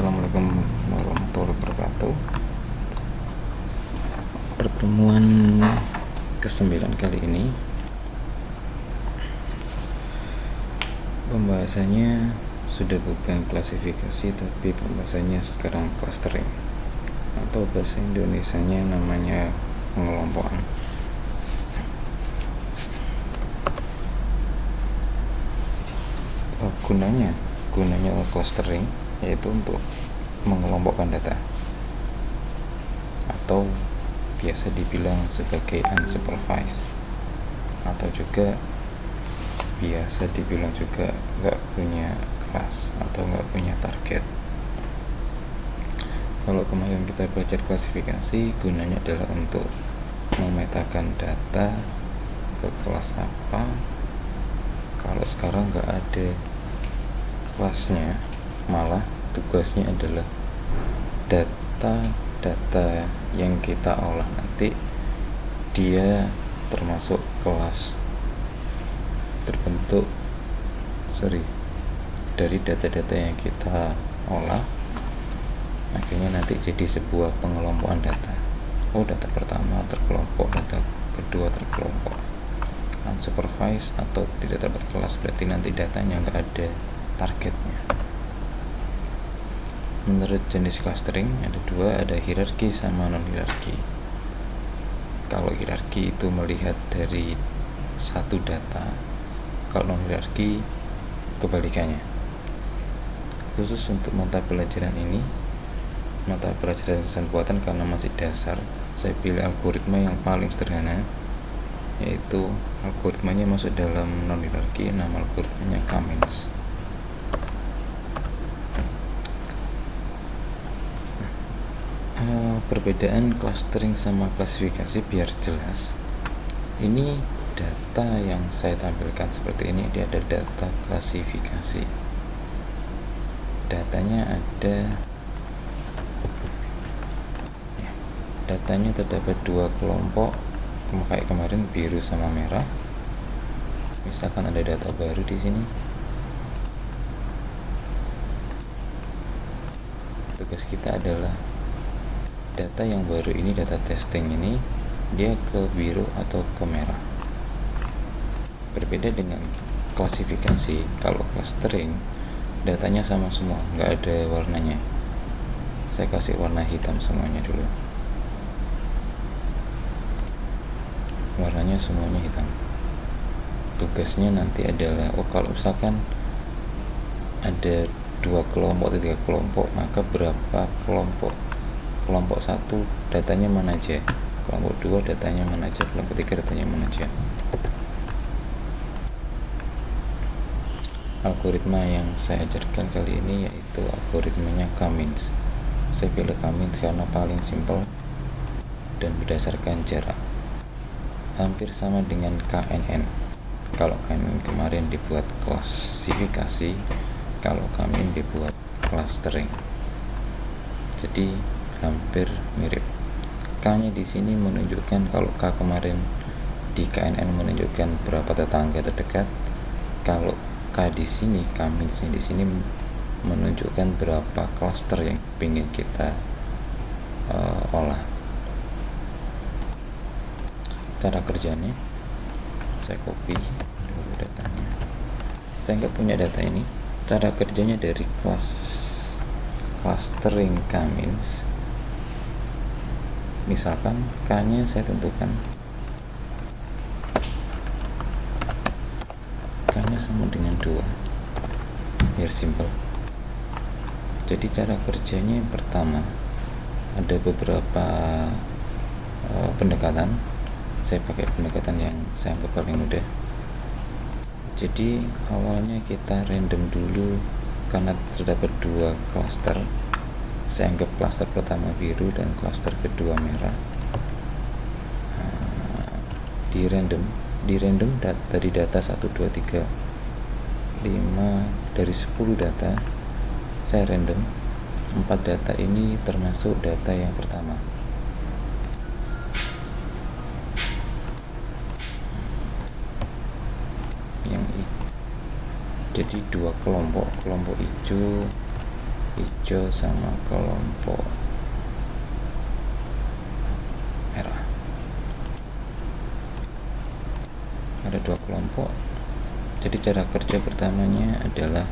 Assalamualaikum warahmatullahi wabarakatuh. Pertemuan ke-9 kali ini pembahasannya sudah bukan klasifikasi, tapi pembahasannya sekarang clustering, atau bahasa Indonesianya namanya pengelompokan. Gunanya clustering yaitu untuk mengelompokkan data, atau biasa dibilang sebagai unsupervised, atau juga biasa dibilang juga nggak punya kelas atau nggak punya target. Kalau kemarin kita belajar klasifikasi, gunanya adalah untuk memetakan data ke kelas apa. Kalau sekarang nggak ada kelasnya, malah tugasnya adalah data yang kita olah nanti dia termasuk kelas terbentuk dari data-data yang kita olah, akhirnya nanti jadi sebuah pengelompokan data. Data pertama terkelompok, data kedua terkelompok. Unsupervised atau tidak dapat kelas berarti nanti datanya nggak ada targetnya. Menurut jenis clustering ada dua, ada hierarki sama non hierarki. Kalau hierarki itu melihat dari satu data, kalau non hierarki kebalikannya. Khusus untuk mata pelajaran ini, mata pelajaran desain buatan, karena masih dasar, saya pilih algoritma yang paling sederhana, yaitu algoritmanya masuk dalam non hierarki, nama algoritmanya K-means. Perbedaan clustering sama klasifikasi biar jelas. Ini data yang saya tampilkan seperti ini, dia ada data klasifikasi. Datanya datanya terdapat dua kelompok, kayak kemarin biru sama merah. Misalkan ada data baru di sini, tugas kita adalah data yang baru ini, data testing ini, dia ke biru atau ke merah. Berbeda dengan klasifikasi, kalau clustering datanya sama semua, nggak ada warnanya. Saya kasih warna hitam semuanya dulu, warnanya semuanya hitam. Tugasnya nanti adalah, kalau misalkan ada dua kelompok atau tiga kelompok, maka berapa kelompok? Kelompok satu datanya mana aja, kelompok dua datanya mana aja, kelompok tiga datanya mana aja. Algoritma yang saya ajarkan kali ini yaitu algoritmanya K-means. Saya pilih K-means karena paling simpel dan berdasarkan jarak. Hampir sama dengan KNN. Kalau KNN kemarin dibuat klasifikasi, kalau K-means dibuat clustering. Jadi hampir mirip. K-nya di sini menunjukkan, kalau K kemarin di KNN menunjukkan berapa tetangga terdekat. Kalau K di sini, K-means-nya di sini menunjukkan berapa cluster yang ingin kita olah. Cara kerjanya, saya copy dulu datanya. Saya nggak punya data ini. Cara kerjanya dari clustering K-means, misalkan K-nya saya tentukan K-nya sama dengan 2 biar simple. Jadi cara kerjanya yang pertama, ada beberapa pendekatan. Saya pakai pendekatan yang saya anggap paling mudah. Jadi awalnya kita random dulu, karena terdapat dua cluster. Saya anggap cluster pertama biru dan cluster kedua merah. Di random dari data 1, 2, 3, 5, dari 10 data saya random. 4 data ini termasuk data yang pertama. Jadi dua kelompok hijau hijau sama kelompok merah. Ada dua kelompok. Jadi cara kerja pertamanya adalah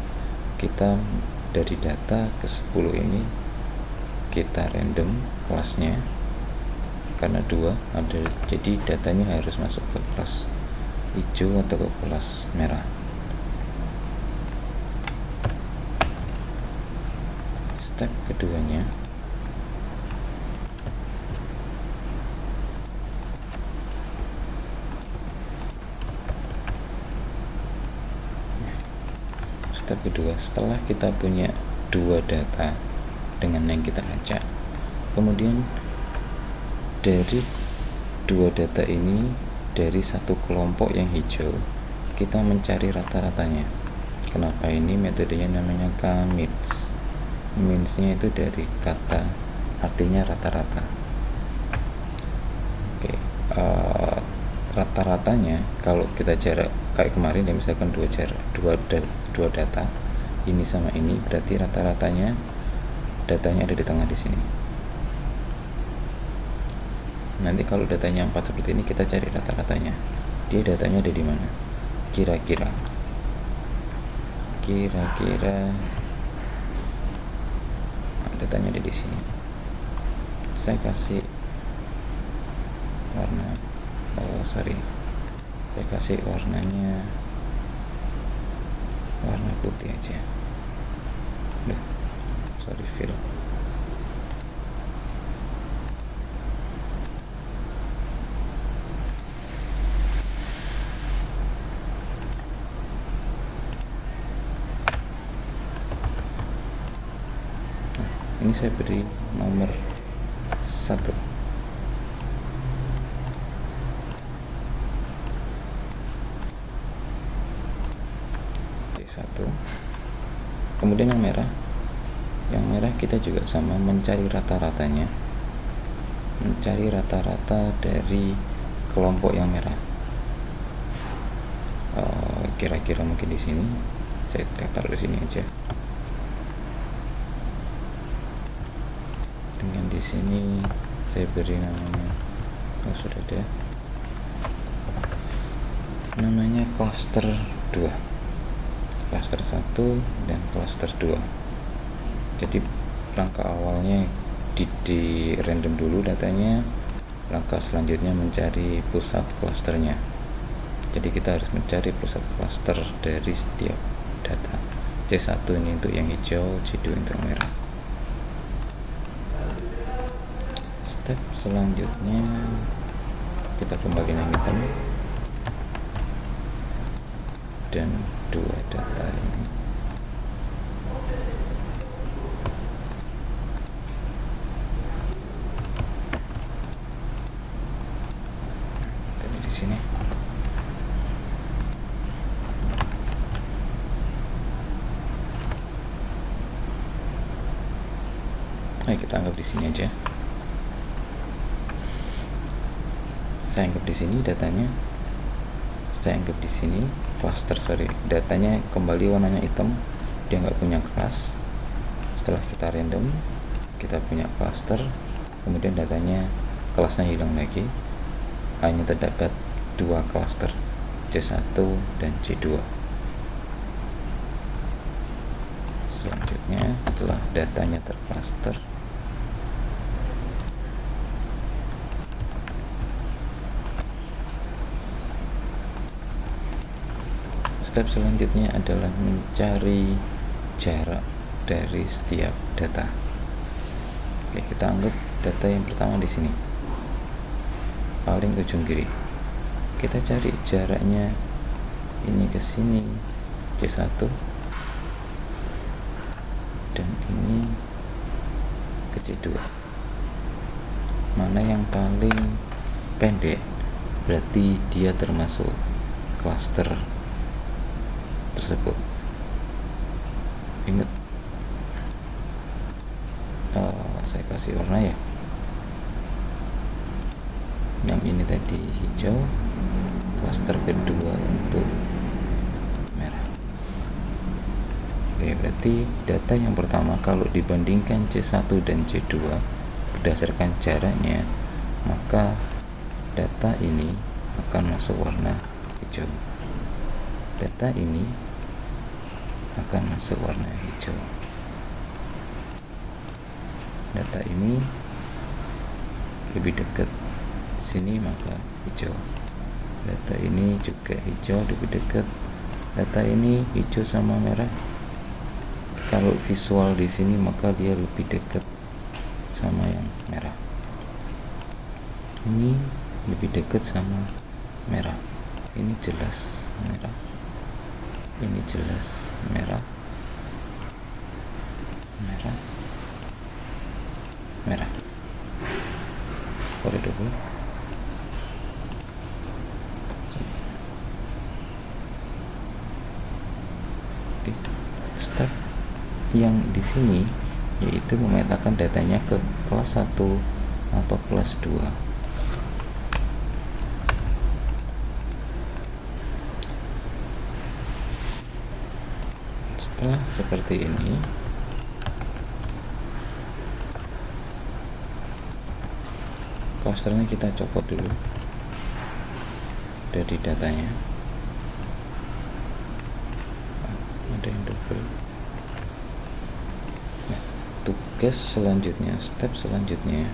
kita dari data ke 10 ini kita random kelasnya, karena dua ada, jadi datanya harus masuk ke kelas hijau atau ke kelas merah. Step keduanya setelah kita punya dua data dengan yang kita acak, kemudian dari dua data ini, dari satu kelompok yang hijau kita mencari rata-ratanya. Kenapa ini metodenya namanya k-means? Means-nya itu dari kata artinya rata-rata. Oke, rata-ratanya kalau kita jarak kayak kemarin ya, misalkan dua data ini sama ini, berarti rata-ratanya datanya ada di tengah di sini. Nanti kalau datanya 4 seperti ini, kita cari rata-ratanya. Dia datanya ada di mana? Kira-kira datanya ada di sini. Saya kasih warna saya kasih warnanya warna putih aja. Fill. Ini saya beri nomor 1. Kemudian yang merah kita juga sama, mencari rata-ratanya, mencari rata-rata dari kelompok yang merah. Kira-kira mungkin di sini, saya taruh di sini aja. Dengan di sini saya beri namanya, sudah ada namanya cluster 2, cluster 1 dan cluster 2. Jadi langkah awalnya di random dulu datanya, langkah selanjutnya mencari pusat clusternya. Jadi kita harus mencari pusat cluster dari setiap data. C1 ini untuk yang hijau, C2 untuk merah. Step selanjutnya kita kembali yang hitam dan dua data ini di sini. Ayo kita anggap di sini aja. Saya anggap di sini datanya, saya anggap di sini datanya kembali warnanya hitam, dia nggak punya kelas. Setelah kita random, kita punya cluster, kemudian datanya kelasnya hilang lagi, hanya terdapat dua cluster, C1 dan C2. Selanjutnya setelah datanya tercluster, step selanjutnya adalah mencari jarak dari setiap data. Oke, kita anggap data yang pertama di sini, paling ujung kiri. Kita cari jaraknya ini ke sini, C1, dan ini ke C2. Mana yang paling pendek, berarti dia termasuk cluster tersebut. Ingat, saya kasih warna ya, yang ini tadi hijau, cluster kedua untuk merah. Oke, berarti data yang pertama kalau dibandingkan C1 dan C2 berdasarkan jaraknya, maka data ini akan masuk warna hijau. Data ini akan masuk warna hijau. Data ini lebih dekat sini maka hijau. Data ini juga hijau, lebih dekat. Data ini hijau sama merah. Kalau visual di sini maka dia lebih dekat sama yang merah. Ini lebih dekat sama merah. Ini jelas merah. Ini jelas merah. Merah. Merah. Kode double. Step yang di sini yaitu memetakan datanya ke kelas 1 atau kelas 2. Setelah seperti ini, klasternya kita copot dulu dari datanya. Ada yang double. Nah, tugas selanjutnya, step selanjutnya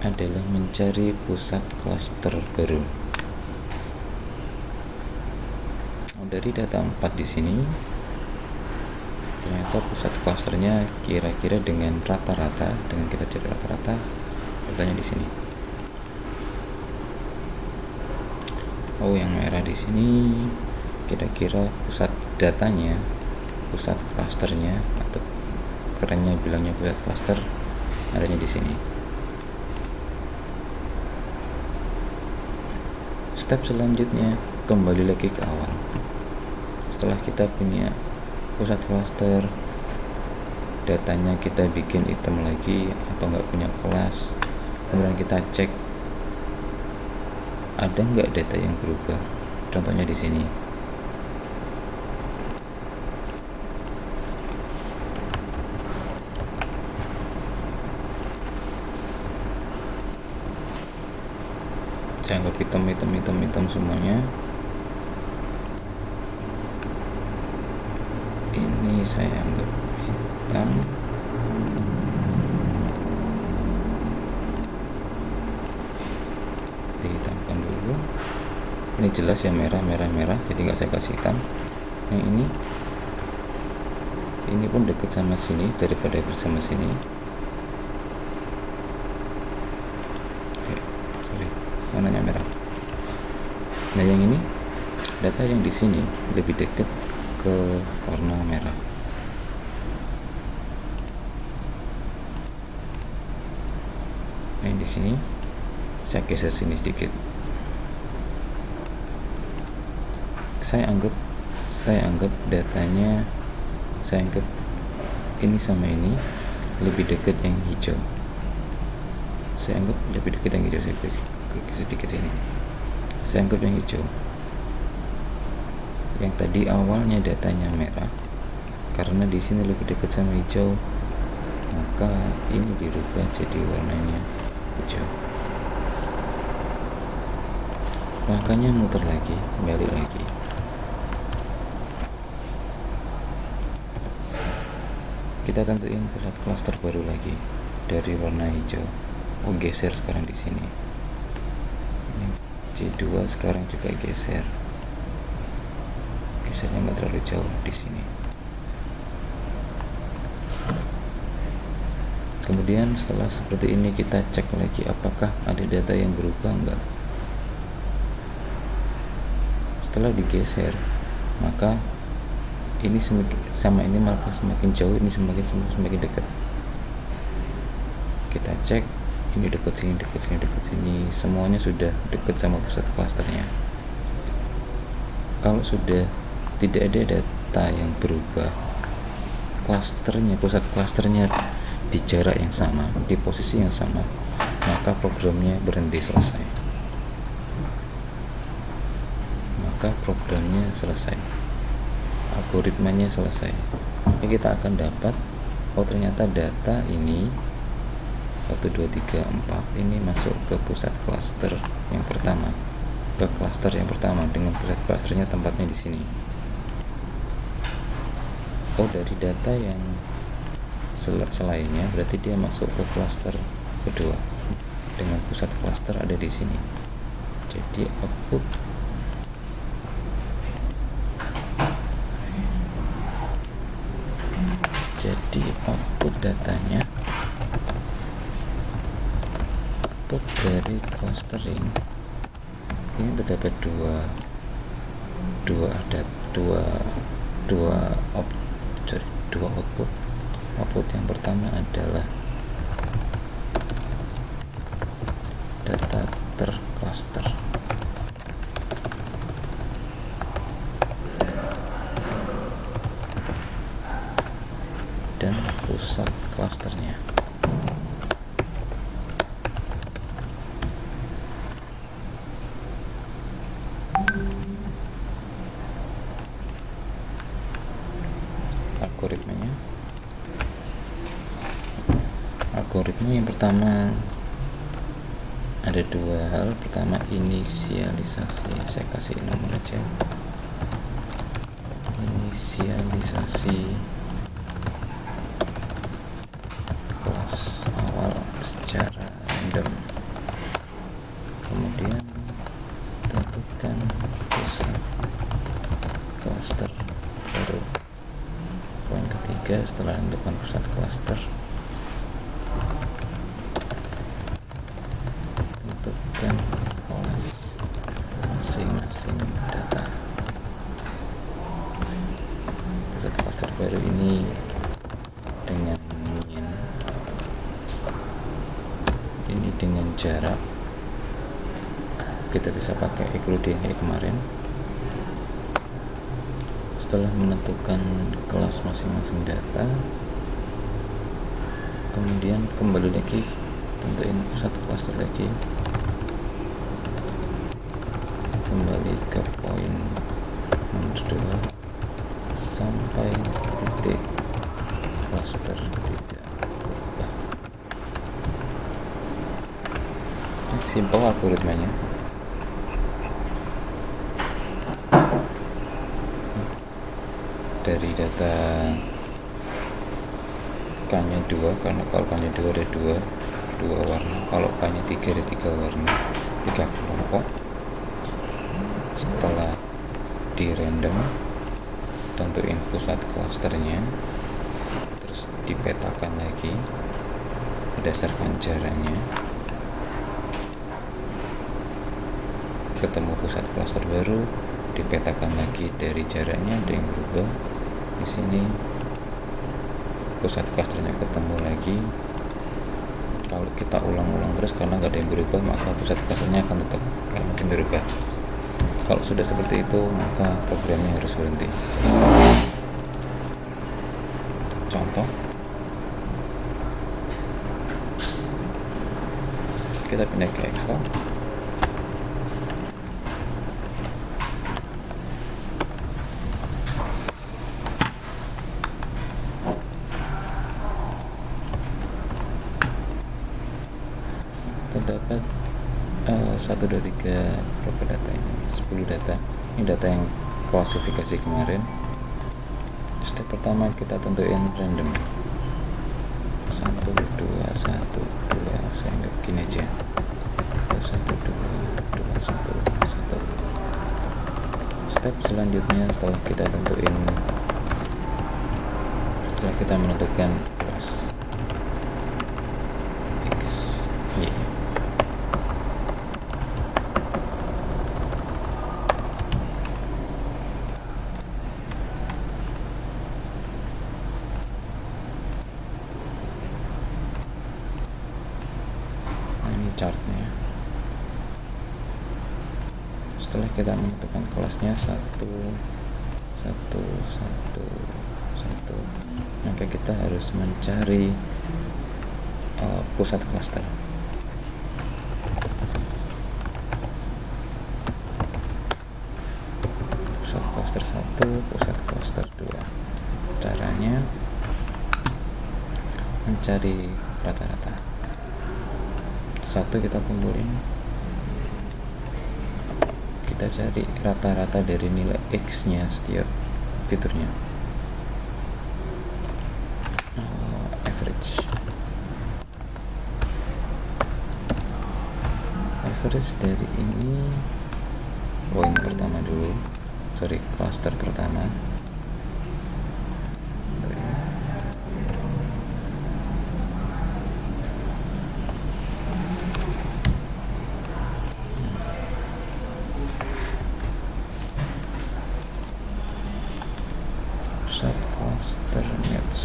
adalah mencari pusat klaster baru. Dari data 4 di sini, ternyata pusat klasternya kira-kira dengan rata-rata, dengan kita cari rata-rata, datanya di sini. Oh, yang merah di sini kira-kira pusat datanya, pusat klasternya, atau kerennya bilangnya pusat klaster adanya di sini. Step selanjutnya kembali lagi ke awal. Setelah kita punya pusat klaster, datanya kita bikin item lagi atau nggak punya kelas, kemudian kita cek ada nggak data yang berubah. Contohnya di sini. Saya anggap hitam semuanya. Ini saya anggap hitam. Dihitamkan dulu. Ini jelas ya, merah, jadi nggak saya kasih hitam. Yang ini pun dekat sama sini daripada bersama sini. Warnanya merah. Nah, yang ini data yang di sini lebih dekat ke warna merah. Nah, di sini saya geser sini sedikit. Saya anggap datanya, saya anggap ini sama ini lebih dekat yang hijau. Saya anggap lebih dekat yang hijau, saya sedikit sini. Saya anggap yang hijau. Yang tadi awalnya datanya merah, karena di sini lebih dekat sama hijau, maka ini dirubah jadi warnanya hijau. Makanya muter lagi, balik lagi. Kita tentuin pusat klaster baru lagi dari warna hijau. Oh, geser sekarang di sini. C2 sekarang juga geser. Gesernya nggak terlalu jauh di sini. Kemudian setelah seperti ini kita cek lagi apakah ada data yang berubah enggak. Setelah digeser, maka ini sama ini maka semakin jauh, ini semakin dekat. Kita cek, ini dekat sini, semuanya sudah dekat sama pusat klasternya. Kalau sudah tidak ada data yang berubah, klasternya, pusat klasternya di jarak yang sama, di posisi yang sama, maka programnya berhenti, selesai. Maka programnya selesai. Aku algoritmanya selesai, maka kita akan dapat, oh ternyata data ini 1, 2, 3, 4 ini masuk ke pusat klaster yang pertama, ke klaster yang pertama dengan pusat klasternya tempatnya di sini. Oh, dari data yang selainnya berarti dia masuk ke klaster kedua dengan pusat klaster ada di sini. Jadi output datanya, output dari clustering ini terdapat dua output. Output yang pertama adalah data tercluster dan pusat klasternya. Algoritma yang pertama ada dua hal. Pertama, inisialisasi, saya kasih nomor aja, inisialisasi kelas awal secara random. Kemudian tentukan pusat cluster baru. Poin ketiga, setelah menentukan pusat cluster, tentukan kelas masing-masing data. Pusat cluster baru ini dengan dengan jarak, kita bisa pakai including kayak kemarin. Setelah menentukan kelas masing-masing data, kemudian kembali lagi tentuin pusat cluster lagi, kembali ke poin nomor 2 sampai titik cluster 3. Simple algoritmanya. Dari data K-nya 2, karena kalau K-nya 2 ada 2 warna, kalau K-nya 3 ada 3 warna, 3 kelompok. Setelah di random, tentuin pusat klasternya, terus dipetakan lagi berdasarkan jaraknya, ketemu pusat klaster baru, dipetakan lagi dari jaraknya ada yang berubah. Di sini pusat klasternya ketemu lagi. Kalau kita ulang-ulang terus karena nggak ada yang berubah, maka pusat klasternya akan tetap nggak mungkin berubah. Kalau sudah seperti itu, maka programnya harus berhenti. Contoh, kita pindah ke Excel. Terdapat 1, 2, 3 berapa data ini? 10 data. Ini data yang klasifikasi kemarin. Step pertama kita tentuin random 1, 2, 1, 2, saya anggap gini aja 1, 2, 1. Step selanjutnya setelah kita menentukan kelas X, Y, chartnya. Setelah kita menentukan kelasnya 1, maka kita harus mencari pusat klaster. Pusat klaster 1, pusat klaster 2. Caranya mencari rata-rata. Satu kita kumpulin, kita cari rata-rata dari nilai X nya setiap fiturnya. Average dari ini poin pertama dulu, klaster pertama. Pusat klaster match.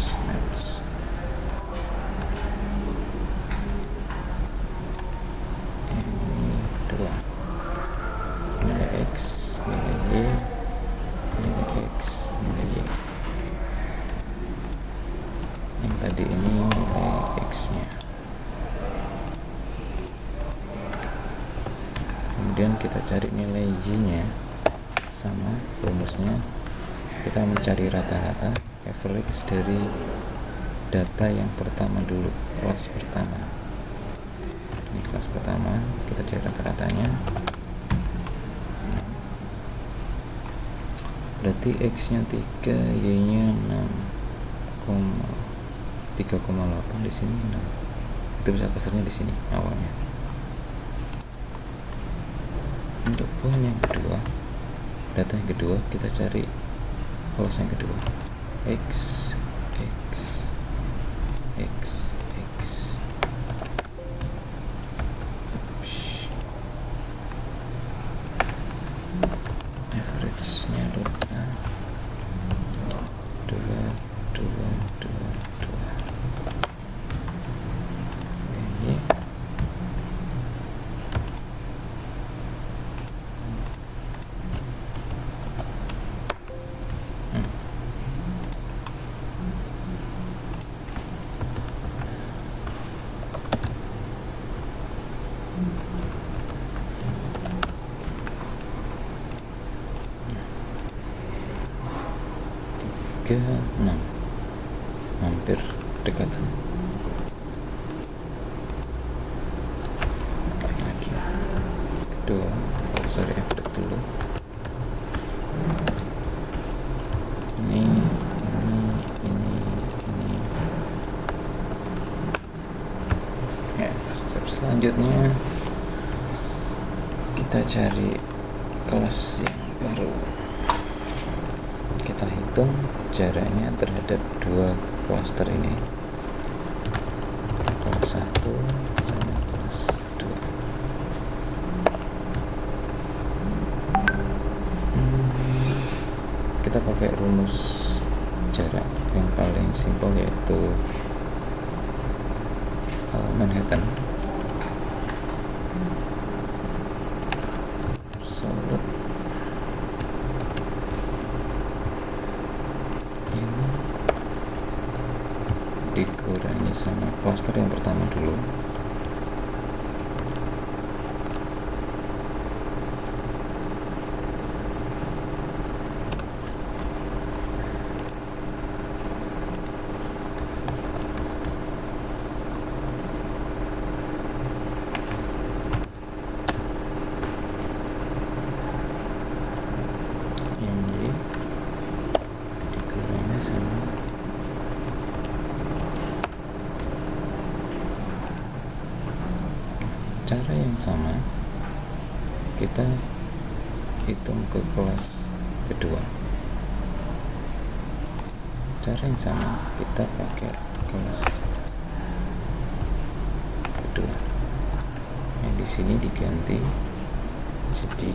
Nilai X, nilai Y, nilai X, nilai Y. Yang tadi ini nilai X nya. Kemudian kita cari nilai Y nya, sama rumusnya kita mencari rata-rata average dari data yang pertama dulu, kelas pertama. Ini kelas pertama, kita cari rata-ratanya. Berarti X nya 3, Y nya 3,8, di sini 6. Itu bisa kasarnya di sini awalnya. Untuk poin yang kedua, data yang kedua, kita cari kelas yang kedua. X. Average-nya lupa. 2. Y. Tiga, 6, hampir dekatan. Lagi kedua, average dulu. Ini. Ya, step selanjutnya kita cari kelas yang baru. Kita hitung jaraknya terhadap dua klaster ini, kelas 1 sama kelas 2. Kita pakai rumus jarak yang paling simpel, yaitu Manhattan. Absolute ini dikurangi sama klaster yang pertama dulu. Cara yang sama kita hitung ke kelas kedua. Cara yang sama kita pakai kelas kedua. Yang di sini diganti jadi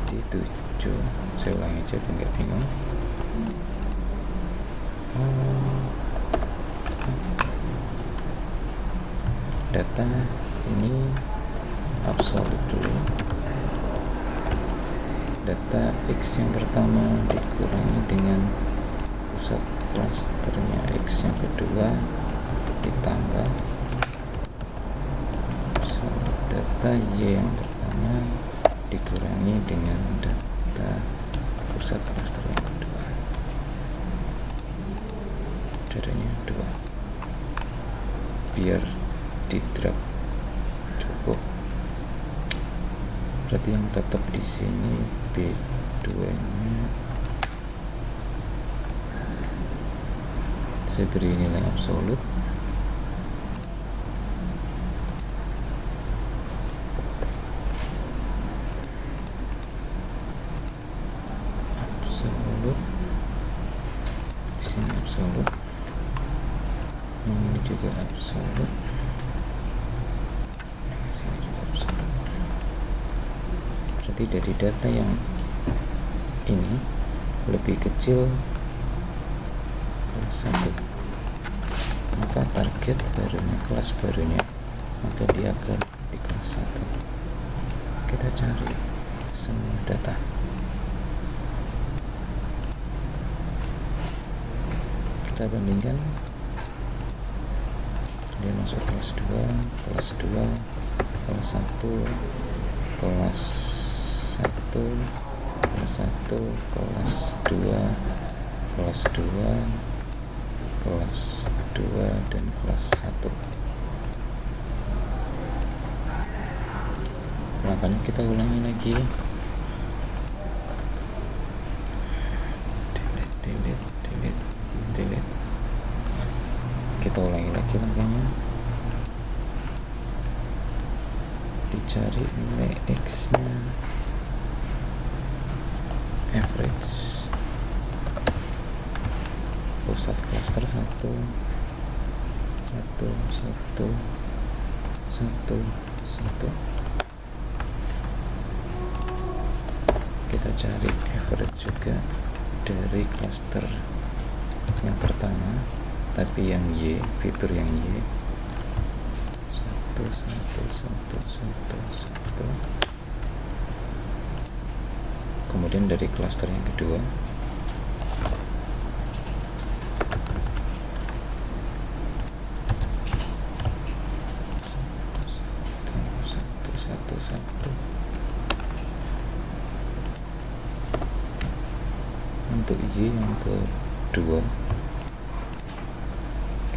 di 7. Saya ulangi aja biar nggak bingung. Data ini absolut dulu. Data X yang pertama dikurangi dengan pusat klasternya X yang kedua ditambah data Y yang pertama dikurangi dengan data pusat klaster yang kedua. Caranya 2 biar di drag cukup. Berarti yang tetap di sini B2 nya saya beri nilai absolut. Di sini absolut, yang ini juga absolut, yang sini juga absolut. Berarti dari data yang ini lebih kecil kelas 1, maka target barunya, kelas barunya, maka dia akan di kelas 1. Kita cari semua data. Kita bandingkan, dia masuk kelas 2, kelas 2, kelas 1, kelas 1, kelas 1, kelas 2, kelas 2, kelas 2, dan kelas 1. Makanya kita ulangi lagi. Delete. Kita ulangi lagi langkahnya. Dicari nilai X nya, average, pusat cluster 1, 1, 1, 1, 1. Kita cari average juga dari cluster yang pertama, tapi yang Y, fitur yang Y. 1, 1, 1, 1, 1. Kemudian dari cluster yang kedua, untuk Y yang kedua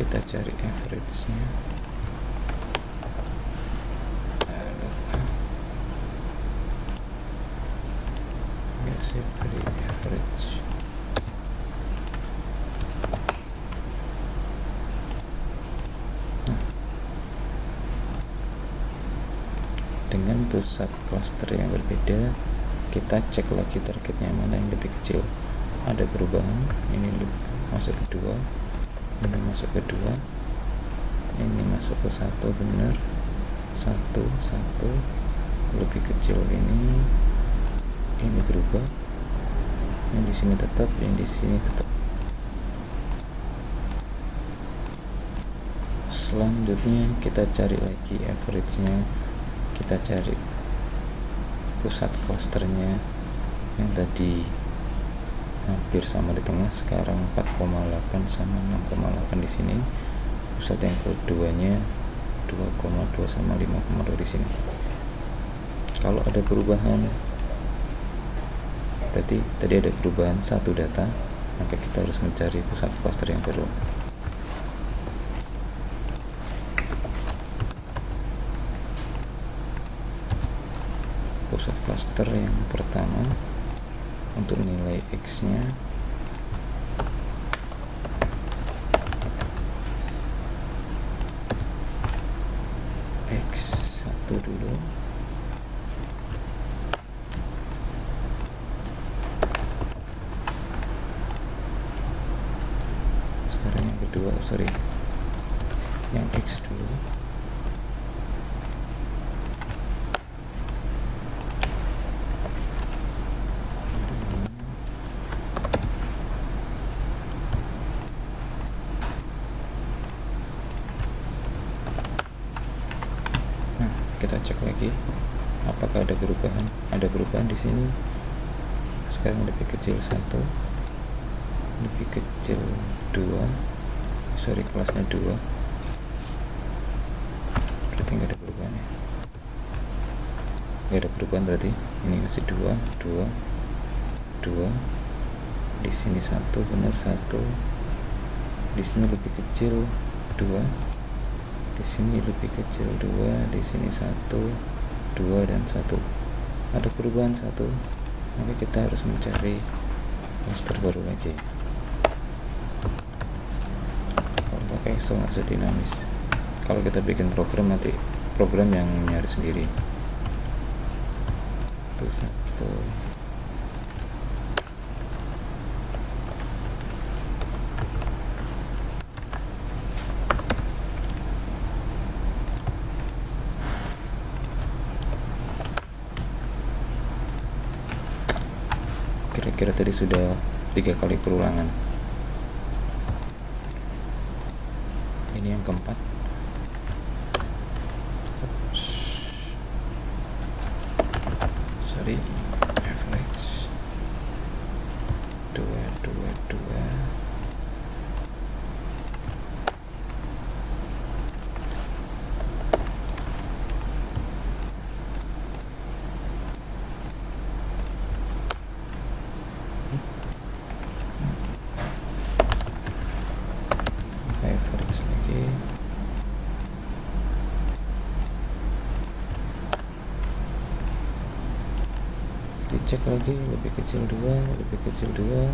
kita cari average-nya. Saya beri average. Dengan pusat cluster yang berbeda, kita cek lagi targetnya mana yang lebih kecil. Ada perubahan, ini masuk kedua, ini masuk kedua, ini masuk ke 1, benar, 1, 1, lebih kecil ini berubah, yang di sini tetap, yang di sini tetap. Selanjutnya kita cari lagi average-nya, kita cari pusat clusternya yang tadi hampir sama di tengah, sekarang 4,8 sama 6,8 di sini. Pusat yang keduanya 2,2 sama 5,2 di sini. Kalau ada perubahan, berarti tadi ada perubahan satu data, maka kita harus mencari pusat cluster yang baru. Pusat cluster yang pertama untuk nilai X nya X1 dulu, sekarang yang kedua, yang X dulu. Kita cek lagi apakah ada perubahan. Ada perubahan di sini. Sekarang lebih kecil 1, lebih kecil 2, kelasnya 2. Berarti nggak ada perubahan ya. Nggak ada perubahan, berarti ini masih 2, 2, 2, di sini 1, benar 1, di sini lebih kecil 2, di sini lebih kecil 2, di sini 1, 2 dan 1. Ada perubahan 1, maka kita harus mencari cluster baru lagi. Kalau pakai Excel nggak bisa dinamis. Kalau kita bikin program, nanti program yang nyari sendiri. Itu 1. Kira-kira tadi sudah 3 kali perulangan. Ini yang keempat. Sorry, average 2, 2, 2. Average lagi. Dicek lagi, lebih kecil 2, lebih kecil 2,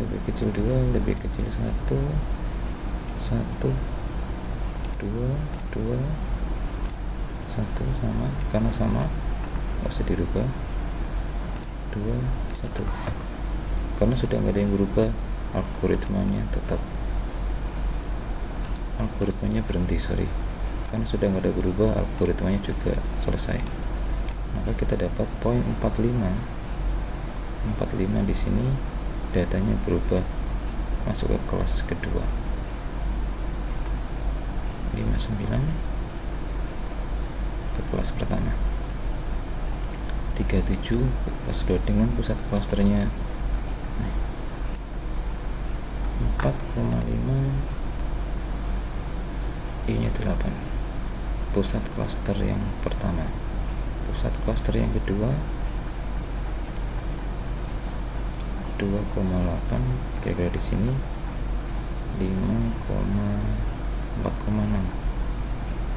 lebih kecil 2, lebih kecil 1, 1, 2, 2, 1, sama, karena sama nggak usah dirubah, 2, 1. Karena sudah nggak ada yang berubah, algoritmanya tetap, algoritmanya berhenti, karena sudah nggak ada berubah, algoritmanya juga selesai. Maka kita dapat poin 45. 45 di sini datanya berubah masuk ke kelas kedua. 59 ke kelas pertama. 37 ke kelas kedua dengan pusat klasternya 4,5, I-nya 8. Pusat klaster yang pertama. Pusat klaster yang kedua 2,8, kira-kira di sini 4,6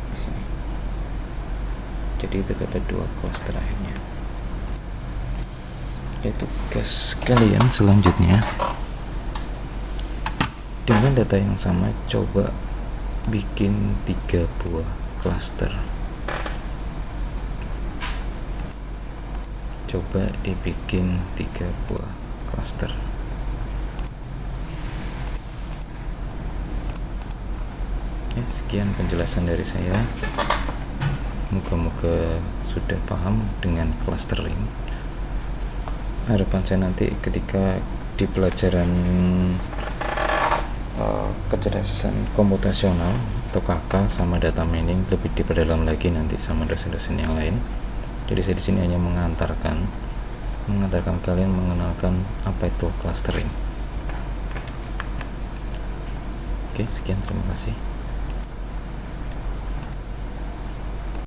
di sini. Jadi itu ada 2 klaster akhirnya. Ya, tugas kalian selanjutnya dengan data yang sama, coba bikin 3 buah klaster. Coba dibikin 3 buah klaster. Ya, sekian penjelasan dari saya. Moga-moga sudah paham dengan clustering. Harapan saya nanti ketika di pelajaran kecerdasan komputasional atau KK sama data mining lebih diperdalam lagi nanti sama dosen-dosen yang lain. Jadi saya di sini hanya mengantarkan kalian mengenalkan apa itu clustering. Oke, sekian, terima kasih.